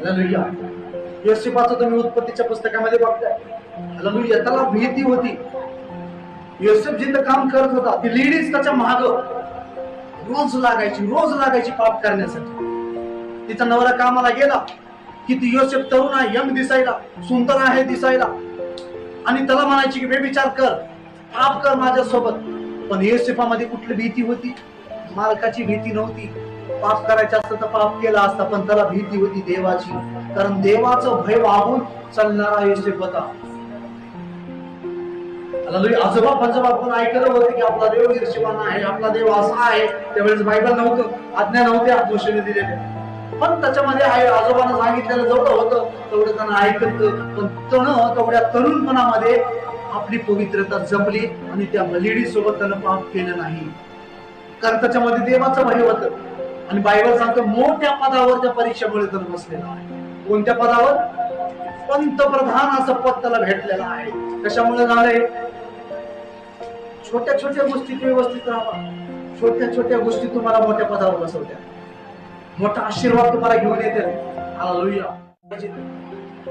Hallelujah. योसेफाचं तुम्ही उत्पत्तीच्या पुस्तकामध्ये बघताय. हालेलुया. त्याला भीती होती. योसेफ जिथं काम करत होता ती लेडीज त्याच्या माग रोज लागायची पाप करण्यासाठी. तिचा नवरा कामाला गेला की ती योसेफ तरुण आहे, यंग दिसायला, सुंदर आहे दिसायला, आणि त्याला म्हणायची की बेविचार कर, पाप कर माझ्यासोबत. पण योसेफामध्ये कुठली भीती होती? मालकाची भीती नव्हती. पाप करायचं असतं तर पाप केला असता, पण त्याला भीती होती देवाची. कारण देवाचं भय वाहून चालणारा योसेफ होता. आजोबा पंजोबा पण ऐकलं होते की आपला देव ईर्ष्यवान आहे, आपला देव असा आहे. त्यावेळेस बायबल नव्हतं, आज्ञा नव्हत्या मोशेने दिलेल्या, पण त्याच्यामध्ये आजोबांना सांगितलेलं जेवढं होतं तेवढं त्यांना ऐकत. पण तेवढ्या तरुणपणामध्ये आपली पवित्रता जपली आणि त्या लेडीज सोबत त्यानं पाप केलं नाही. कारण त्याच्यामध्ये देवाचं भय होतं. आणि बायबल सांगतो मोठ्या पदावर त्या परीक्षेमुळे त्यानं बसलेला आहे. कोणत्या पदावर? पंतप्रधान असं पद त्याला भेटलेलं आहे. कशामुळे झालंय? छोट्या छोट्या गोष्टीत व्यवस्थित राहा. छोट्या छोट्या गोष्टी तुम्हाला मोठ्या पदावर बसवत्या, मोठा आशीर्वाद तुम्हाला घेऊन येते. हालेलुया.